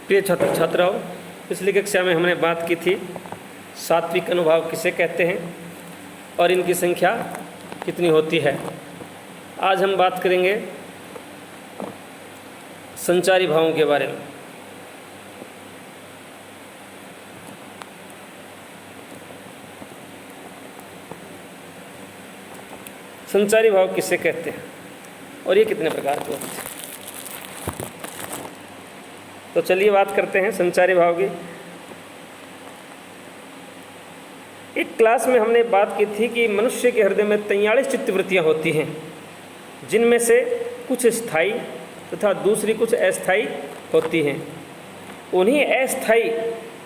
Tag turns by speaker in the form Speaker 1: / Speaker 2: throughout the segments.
Speaker 1: प्रिय छात्र छात्राओं, पिछली कक्षा में हमने बात की थी सात्विक अनुभाव किसे कहते हैं और इनकी संख्या कितनी होती है। आज हम बात करेंगे संचारी भावों के बारे में। संचारी भाव किसे कहते हैं और ये कितने प्रकार के होते हैं। तो चलिए बात करते हैं संचारी भाव की। एक क्लास में हमने बात की थी कि मनुष्य के हृदय में 43 चित्तवृत्तियाँ होती हैं, जिनमें से कुछ स्थायी तथा दूसरी कुछ अस्थायी होती हैं। उन्हीं अस्थायी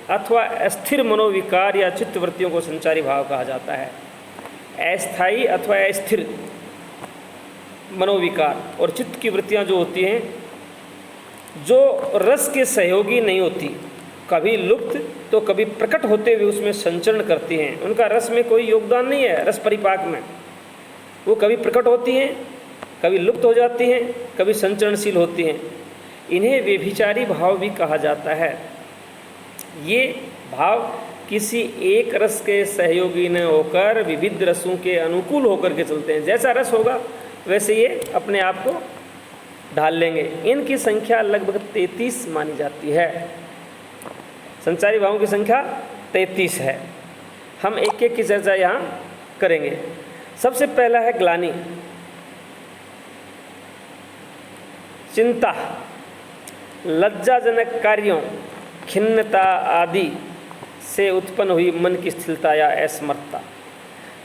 Speaker 1: अथवा अस्थिर मनोविकार या चित्तवृत्तियों को संचारी भाव कहा जाता है। अस्थायी अथवा अस्थिर मनोविकार और चित्त की वृत्तियाँ जो होती हैं, जो रस के सहयोगी नहीं होती, कभी लुप्त तो कभी प्रकट होते हुए उसमें संचरण करती हैं। उनका रस में कोई योगदान नहीं है। रस परिपाक में वो कभी प्रकट होती हैं, कभी लुप्त हो जाती हैं, कभी संचरणशील होती हैं। इन्हें व्यभिचारी भाव भी कहा जाता है। ये भाव किसी एक रस के सहयोगी न होकर विविध रसों के अनुकूल होकर के चलते हैं। जैसा रस होगा वैसे ये अपने आप को ढाल लेंगे। इनकी संख्या लगभग 33 मानी जाती है। संचारी भावों की संख्या 33 है। हम एक एक की चर्चा यहाँ करेंगे। सबसे पहला है ग्लानि। चिंता, लज्जाजनक कार्यों, खिन्नता आदि से उत्पन्न हुई मन की स्थिरता या असमर्थता।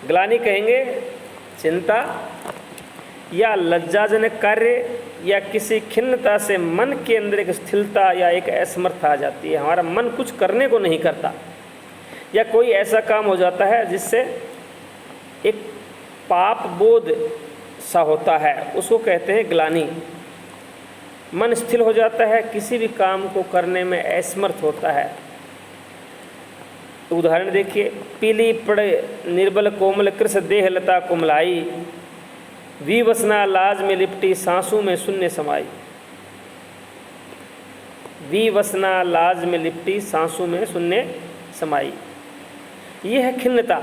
Speaker 1: ग्लानि कहेंगे चिंता या लज्जाजनक कार्य या किसी खिन्नता से मन के अंदर एक स्थिरता या एक असमर्थता आ जाती है। हमारा मन कुछ करने को नहीं करता, या कोई ऐसा काम हो जाता है जिससे एक पाप बोध सा होता है, उसको कहते हैं ग्लानि। मन स्थिर हो जाता है, किसी भी काम को करने में असमर्थ होता है। तो उदाहरण देखिए, पीली पड़े निर्बल कोमल कृष देह लता कुमलाई, विवसना लाज में लिपटी सांसों में शून्य समाई। विवसना लाज में लिपटी सांसों में शून्य समाई, ये है खिन्नता।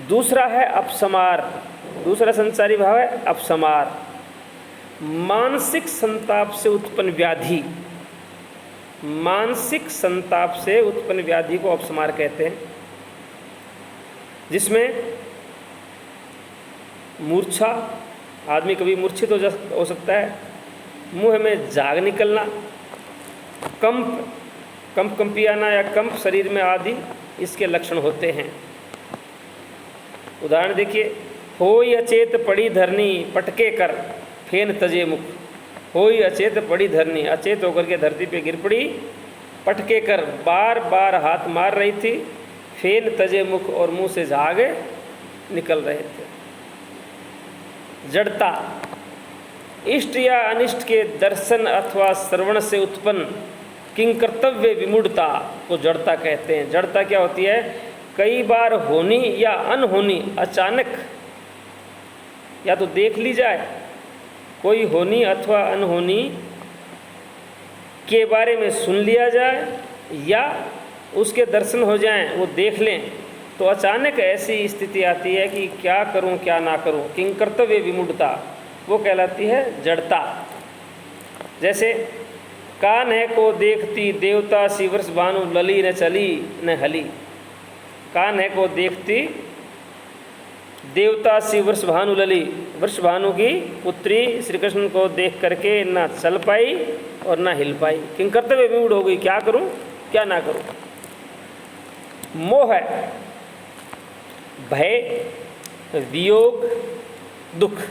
Speaker 1: दूसरा है अपसमार। दूसरा संचारी भाव है अपसमार। मानसिक संताप से उत्पन्न व्याधि। मानसिक संताप से उत्पन्न व्याधि को अपसमार कहते हैं, जिसमें मूर्छा, आदमी कभी मूर्छित हो सकता है, मुंह में झाग निकलना, कंपी आना या कंप शरीर में आदि इसके लक्षण होते हैं। उदाहरण देखिए, होई अचेत पड़ी धरनी पटके कर फेन तजे मुख। होई अचेत पड़ी धरनी, अचेत होकर के धरती पे गिर पड़ी, पटके कर बार बार हाथ मार रही थी, फेन तजे मुख और मुंह से झाग निकल रहे थे। जड़ता, इष्ट या अनिष्ट के दर्शन अथवा श्रवण से उत्पन्न किंकर्तव्य विमूढ़ता को जड़ता कहते हैं। जड़ता क्या होती है? कई बार होनी या अनहोनी, अचानक या तो देख ली जाए कोई होनी अथवा अनहोनी के बारे में सुन लिया जाए, या उसके दर्शन हो जाएं, वो देख लें, तो अचानक ऐसी स्थिति आती है कि क्या करूं क्या ना करूं, किंकर्तव्य विमूढ़ता, वो कहलाती है जड़ता। जैसे कान है को देखती देवता सी वर्ष भानु लली न चली न हली। कान है को देखती देवता सी वर्ष भानु लली, वर्ष भानु की पुत्री श्री कृष्ण को देख करके ना चल पाई और ना हिल पाई, किंकर्तव्य विमूढ़ हो गई, क्या करूं क्या ना करूं। मोह है, भय, वियोग, दुख।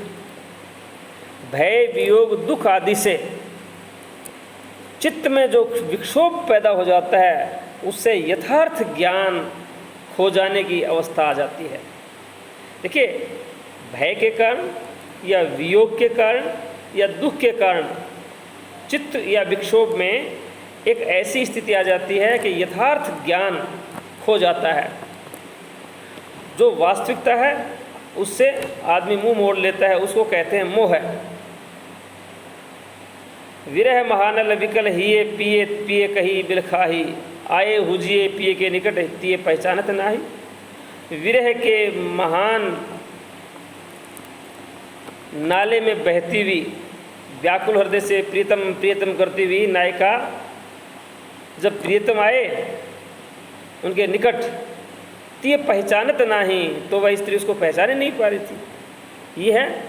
Speaker 1: भय, वियोग, दुख आदि से चित्त में जो विक्षोभ पैदा हो जाता है, उससे यथार्थ ज्ञान खो जाने की अवस्था आ जाती है। देखिए, भय के कारण या वियोग के कारण या दुख के कारण चित्त या विक्षोभ में एक ऐसी स्थिति आ जाती है कि यथार्थ ज्ञान खो जाता है। जो वास्तविकता है उससे आदमी मुंह मोड़ लेता है, उसको कहते हैं मोह। विरह महानल विकल हिये पिए पिए कही बिलखाही, आए हुजिए पिए के निकट तिये पहचानत नाही। विरह के महान नाले में बहती हुई व्याकुल हृदय से प्रीतम प्रियतम करती हुई नायिका जब प्रियतम आए उनके निकट तिये पहचानत नाही, तो वह स्त्री उसको पहचाने नहीं पा रही थी। ये है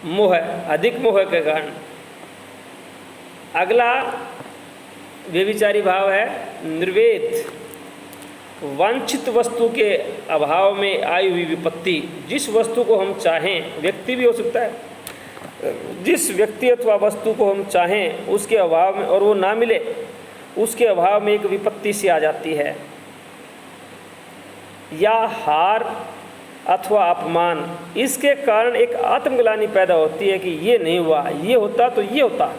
Speaker 1: मोह, अधिक मोह के कारण। अगला व्यभिचारी भाव है निर्वेद, वांछित वस्तु के अभाव में आई हुई विपत्ति। जिस वस्तु को हम चाहें, व्यक्ति भी हो सकता है, जिस व्यक्ति अथवा वस्तु को हम चाहें उसके अभाव में और वो ना मिले, उसके अभाव में एक विपत्ति सी आ जाती है, या हार अथवा अपमान। इसके कारण एक आत्मग्लानि पैदा होती है कि ये नहीं हुआ, ये होता तो ये होता,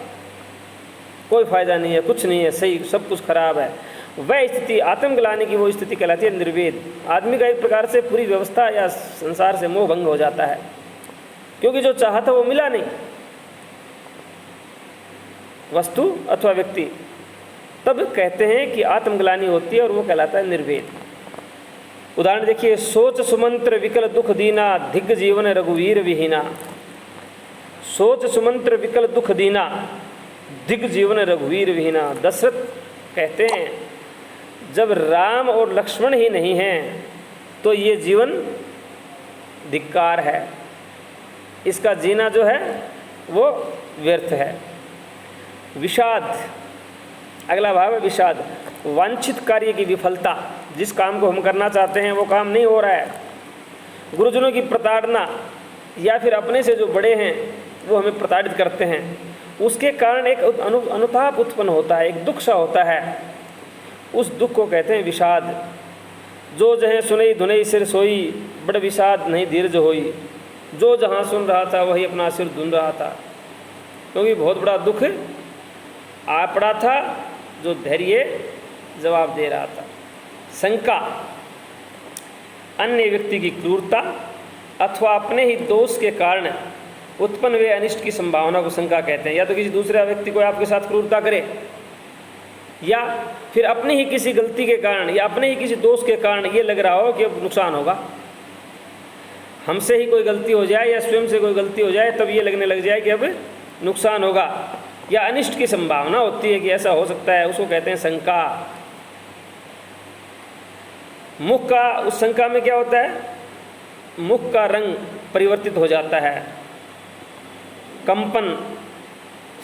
Speaker 1: कोई फायदा नहीं है, कुछ नहीं है, सही सब कुछ खराब है। वह स्थिति आत्मग्लानि की वो स्थिति कहलाती है निर्वेद। आदमी का एक प्रकार से पूरी व्यवस्था या संसार से मोह भंग हो जाता है, क्योंकि जो चाहा था वो मिला नहीं, वस्तु अथवा व्यक्ति। तब कहते हैं कि आत्मग्लानि होती है और वो कहलाता है निर्वेद। उदाहरण देखिए, सोच सुमंत्र विकल दुख दीना, दिग्ग जीवन रघुवीर विहीना। सोच सुमंत्र विकल दुख दीना, दिग्ग जीवन रघुवीर विहीना। दशरथ कहते हैं जब राम और लक्ष्मण ही नहीं हैं तो ये जीवन धिक्कार है, इसका जीना जो है वो व्यर्थ है। विषाद, अगला भाव है विषाद, वांछित कार्य की विफलता। जिस काम को हम करना चाहते हैं वो काम नहीं हो रहा है, गुरुजनों की प्रताड़ना, या फिर अपने से जो बड़े हैं वो हमें प्रताड़ित करते हैं, उसके कारण एक अनुताप उत्पन्न होता है, एक दुख सा होता है। उस दुख को कहते हैं विषाद। जो जहाँ सुनई धुनई सिर सोई, बड़ विषाद नहीं धीरज होई। जो जहाँ सुन रहा था वही अपना सिर धुन रहा था, क्योंकि बहुत बड़ा दुख आ पड़ा था, जो धैर्य जवाब दे रहा था। शंका, अन्य व्यक्ति की क्रूरता अथवा अपने ही दोष के कारण उत्पन्न हुए अनिष्ट की संभावना को शंका कहते हैं। या तो किसी दूसरे व्यक्ति को आपके साथ क्रूरता करे, या फिर अपनी ही किसी गलती के कारण या अपने ही किसी दोष के कारण ये लग रहा हो कि अब नुकसान होगा, हमसे ही कोई गलती हो जाए या स्वयं से कोई गलती हो जाए, तब ये लगने लग जाए कि अब नुकसान होगा, या अनिष्ट की संभावना होती है कि ऐसा हो सकता है, उसको कहते हैं शंका। मुख का, उस शंका में क्या होता है, मुख का रंग परिवर्तित हो जाता है, कंपन,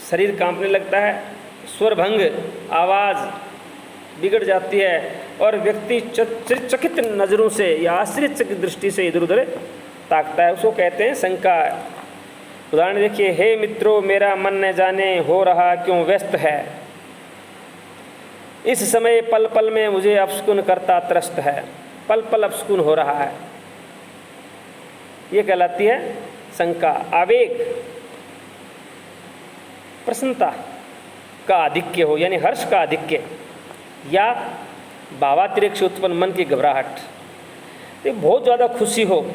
Speaker 1: शरीर कांपने लगता है, स्वर भंग, आवाज़ बिगड़ जाती है, और व्यक्ति चकित नज़रों से या आश्चर्यचकित दृष्टि से इधर उधर ताकता है, उसको कहते हैं शंका। उदाहरण देखिए, हे मित्रों मेरा मन न जाने हो रहा क्यों व्यस्त है, इस समय पल पल में मुझे अपस्कुन करता त्रस्त है। पल पल अपस्कुन हो रहा है, ये कहलाती है शंका। आवेग, प्रसन्नता का आधिक्य हो, यानी हर्ष का आधिक्य, या भावातिरेक से उत्पन्न मन की घबराहट, ये बहुत ज़्यादा खुशी हो,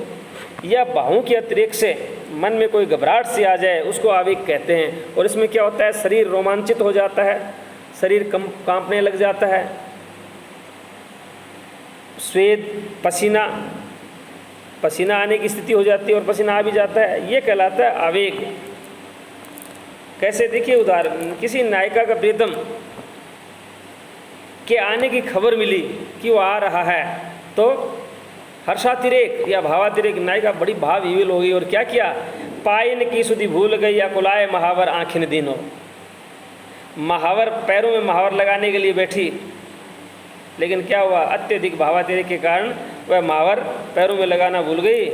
Speaker 1: या भावों के अतिरेक से मन में कोई घबराहट सी आ जाए, उसको आवेग कहते हैं। और इसमें क्या होता है, शरीर रोमांचित हो जाता है, शरीर कांपने लग जाता है, स्वेद, पसीना आने की स्थिति हो जाती है और पसीना आ भी जाता है, ये कहलाता है आवेग। कैसे, देखिए उदाहरण, किसी नायिका का प्रियतम के आने की खबर मिली कि वो आ रहा है, तो हर्षातिरेक या भावातिरेक, नायिका बड़ी भावविह्वल हो गई और क्या किया, पायन की सुधि भूल गई या कुलाए महावर आँखिन दीनो। महावर, पैरों में महावर लगाने के लिए बैठी, लेकिन क्या हुआ, अत्यधिक भावातिरेक के कारण वह महावर पैरों में लगाना भूल गई